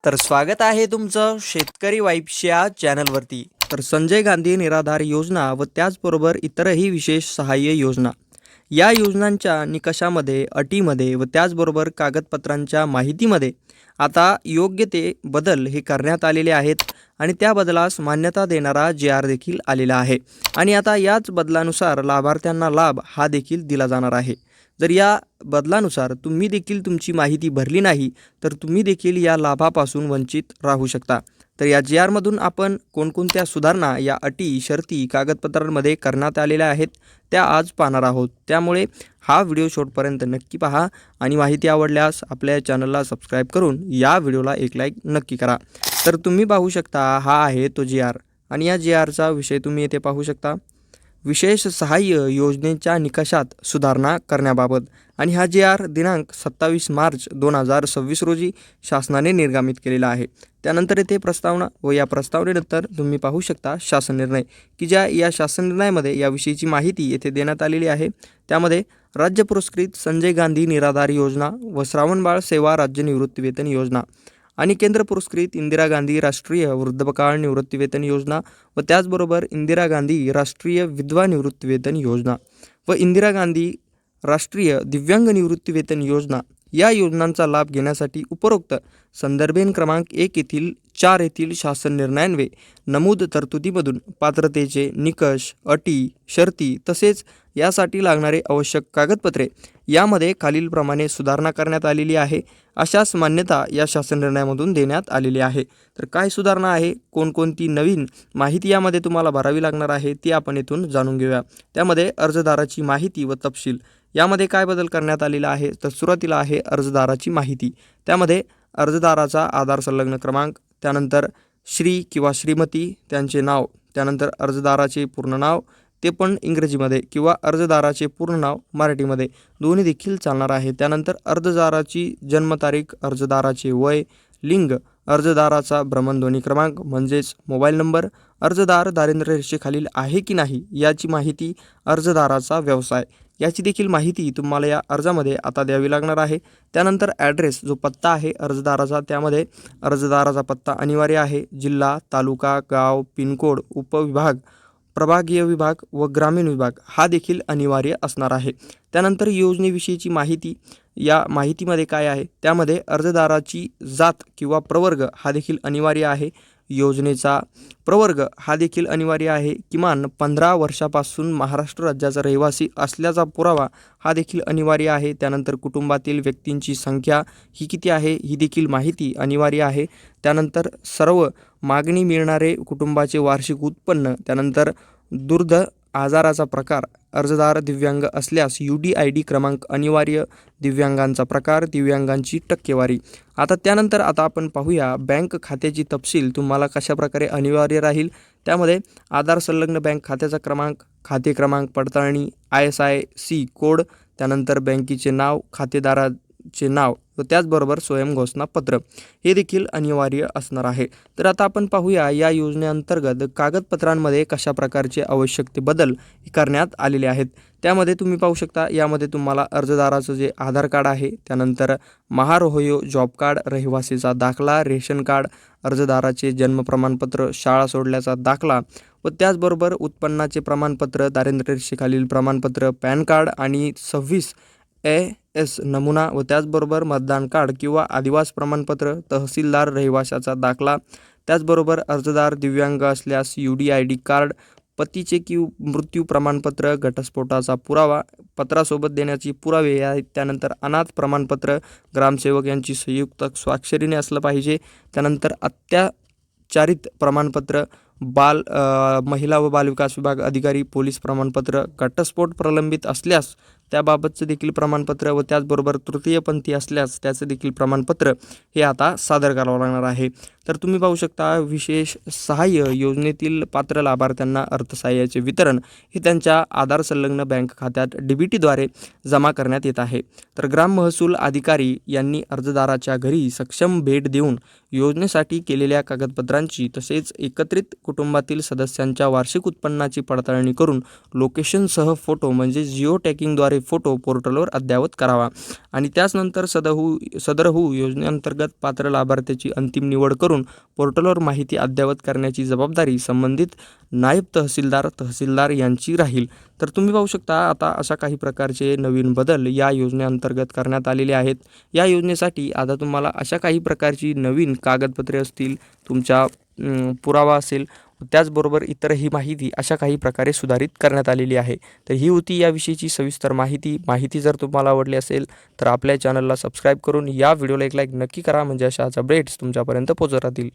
तर स्वागत आहे तुमचं शेतकरी वाईब्सच्या चॅनलवरती. तर संजय गांधी निराधार योजना व त्याचबरोबर इतरही विशेष सहाय्य योजना या योजनांच्या निकषामध्ये, अटीमध्ये व त्याचबरोबर कागदपत्रांच्या माहितीमध्ये आता योग्य ते बदल हे करण्यात आलेले आहेत आणि त्या बदलास मान्यता देणारा जी.आर. देखील आलेला आहे आणि आता याच बदलानुसार लाभार्थ्यांना लाभ हा देखील दिला जाणार आहे. जर या बदलानुसार तुम्ही देखील तुमची माहिती भरली नाही तर तुम्ही देखील या लाभापासून वंचित राहू शकता. तर या जी.आरमधून आपण कोणकोणत्या सुधारणा या अटी, शर्ती, कागदपत्रांमध्ये करण्यात आलेल्या आहेत त्या आज पाहणार आहोत. त्यामुळे हा व्हिडिओ शेवटपर्यंत नक्की पहा आणि माहिती आवडल्यास आपल्या चॅनलला सबस्क्राईब करून या व्हिडिओला एक लाईक नक्की करा. तर तुम्ही पाहू शकता हा आहे तो जी.आर. आणि या जी.आरचा विषय तुम्ही येथे पाहू शकता. विशेष सहाय्य योजनेच्या निकषात सुधारणा करण्याबाबत आणि हा जी.आर. दिनांक 27 मार्च 2026 रोजी शासनाने निर्गमित केलेला आहे. त्यानंतर येथे प्रस्तावना व या प्रस्तावनेनंतर तुम्ही पाहू शकता शासन निर्णय की या शासन निर्णयामध्ये याविषयीची माहिती येथे देण्यात आलेली आहे. त्यामध्ये राज्य पुरस्कृत संजय गांधी निराधार योजना व श्रावणबाळ सेवा राज्य निवृत्तीवेतन योजना आणि केंद्र पुरस्कृत इंदिरा गांधी राष्ट्रीय वृद्धपकाळ निवृत्तीवेतन योजना व त्याचबरोबर इंदिरा गांधी राष्ट्रीय विधवा निवृत्तीवेतन योजना व इंदिरा गांधी राष्ट्रीय दिव्यांग निवृत्तीवेतन योजना या योजनांचा लाभ घेण्यासाठी उपरोक्त संदर्भेन क्रमांक 1 येथील 4 येथील शासन निर्णयान्वये नमूद तरतुदीमधून पात्रतेचे निकष, अटी, शर्ती तसेच यासाठी लागणारे आवश्यक कागदपत्रे यामध्ये खालीलप्रमाणे सुधारणा करण्यात आलेली आहे. अशाच मान्यता या शासन निर्णयामधून देण्यात आलेली आहे. तर काय सुधारणा आहे, कोणकोणती नवीन माहिती यामध्ये तुम्हाला भरावी लागणार आहे ती आपण येथून जाणून घेऊया. त्यामध्ये अर्जदाराची माहिती व तपशील यामध्ये काय बदल करण्यात आलेला आहे. तर सुरुवातीला आहे अर्जदाराची माहिती. त्यामध्ये अर्जदाराचा आधार संलग्न क्रमांक, त्यानंतर श्री किंवा श्रीमती त्यांचे नाव, त्यानंतर अर्जदाराचे पूर्ण नाव ते पण इंग्रजीमध्ये किंवा अर्जदाराचे पूर्ण नाव मराठीमध्ये दोन्ही देखील चालणार आहे. त्यानंतर अर्जदाराची जन्मतारीख, अर्जदाराचे वय, लिंग, अर्जदाराचा भ्रमणध्वनी क्रमांक म्हणजेच मोबाईल नंबर, अर्जदार दारिद्र्य रेषेखालील आहे की नाही याची माहिती, अर्जदाराचा व्यवसाय याची देखील माहिती तुम्हाला या अर्जामध्ये आता द्यावी लागणार आहे. त्यानंतर ॲड्रेस जो पत्ता आहे अर्जदाराचा त्यामध्ये अर्जदाराचा पत्ता अनिवार्य आहे. जिल्हा, तालुका, गाव, पिनकोड, उपविभाग, प्रभागीय विभाग व ग्रामीण विभाग हा देखील अनिवार्य असणार आहे. त्यानंतर योजनेविषयीची माहिती, या माहितीमध्ये काय आहे त्यामध्ये अर्जदाराची जात किंवा प्रवर्ग हा देखील अनिवार्य आहे. योजनेचा प्रवर्ग हा देखील अनिवार्य आहे. किमान 15 वर्षापासून महाराष्ट्र राज्याचा रहिवासी असल्याचा पुरावा हा देखील अनिवार्य आहे. त्यानंतर कुटुंबातील व्यक्तींची संख्या ही किती आहे ही देखील माहिती अनिवार्य आहे. त्यानंतर सर्व मागणी मिळणारे कुटुंबाचे वार्षिक उत्पन्न, त्यानंतर दुर्ध आजाराचा प्रकार, अर्जदार दिव्यांग असल्यास UDID क्रमांक अनिवार्य, दिव्यांगांचा प्रकार, दिव्यांगांची टक्केवारी. त्यानंतर आपण पाहूया बँक खात्याची तपशील तुम्हाला कशाप्रकारे अनिवार्य राहील. त्यामध्ये आधार संलग्न बँक खात्याचा क्रमांक, खाते क्रमांक पडताळणी, ISIC कोड, त्यानंतर बँकेचे नाव, खातेदाराचे नाव व त्याचबरोबर स्वयंघोषणापत्र हे देखील अनिवार्य असणार आहे. तर आता आपण पाहूया या योजनेअंतर्गत कागदपत्रांमध्ये कशा प्रकारचे आवश्यक ते बदल करण्यात आलेले आहेत. त्यामध्ये तुम्ही पाहू शकता यामध्ये तुम्हाला अर्जदाराचं जे आधार कार्ड आहे, त्यानंतर महारोहयो जॉब कार्ड, रहिवासीचा दाखला, रेशन कार्ड, अर्जदाराचे जन्म प्रमाणपत्र, शाळा सोडल्याचा दाखला व त्याचबरोबर उत्पन्नाचे प्रमाणपत्र, दारिद्र्य रेषेखालील प्रमाणपत्र, पॅन कार्ड आणि 26AS नमुना व त्याचबरोबर मतदान कार्ड किंवा आदिवास प्रमाणपत्र, तहसीलदार रहिवाशाचा दाखला, त्याचबरोबर अर्जदार दिव्यांग असल्यास UDID कार्ड, पतीचे मृत्यू प्रमाणपत्र, घटस्फोटाचा पुरावा, पत्रासोबत देण्याची पुरावे आहेत. त्यानंतर अनाथ प्रमाणपत्र, ग्रामसेवक यांची संयुक्त स्वाक्षरीने असलं पाहिजे. त्यानंतर अत्याचारित प्रमाणपत्र, महिला व बालविकास विभाग अधिकारी पोलीस प्रमाणपत्र, घटस्फोट प्रलंबित असल्यास त्याबाबतचं देखील प्रमाणपत्र व त्याचबरोबर तृतीयपंथी असल्यास त्याचं देखील प्रमाणपत्र हे आता सादर करावं लागणार आहे. तर तुम्ही पाहू शकता विशेष सहाय्य योजनेतील पात्र लाभार्थ्यांना अर्थसहाय्याचे वितरण हे त्यांच्या आधार संलग्न बँक खात्यात DBTद्वारे जमा करण्यात येत आहे. तर ग्राम महसूल अधिकारी यांनी अर्जदाराच्या घरी सक्षम भेट देऊन योजनेसाठी केलेल्या कागदपत्रांची तसेच एकत्रित कुटुंबातील सदस्यांच्या वार्षिक उत्पन्नाची पडताळणी करून लोकेशनसह फोटो म्हणजे जिओ टॅगिंगद्वारे फोटो पोर्टलवर अद्ययावत करावा आणि त्याचनंतर सदरहू योजनेअंतर्गत पात्र लाभार्थ्याची अंतिम निवड करून पोर्टलवर माहिती अद्ययावत करण्याची जबाबदारी संबंधित नायब तहसीलदार यांची राहील। तर तुम्ही पाहू शकता आता अशा काही प्रकारचे नवीन बदल या योजनेअंतर्गत करण्यात आलेले आहेत। या योजनेसाठी आता तुम्हाला अशा काही प्रकारची नवीन कागदपत्रे असतील, तुमचा पुरावा असेल, त्याचबरोबर इतरही माहिती अशा काही प्रकारे सुधारित करण्यात आलेली आहे। तर ही होती याविषयीची सविस्तर माहिती जर तुम्हाला आवडली असेल तर आपल्या चॅनलला सबस्क्राईब करून या व्हिडिओला एक लाईक नक्की करा, म्हणजे अशाच अपडेट्स तुमच्यापर्यंत पोहोचत राहतील।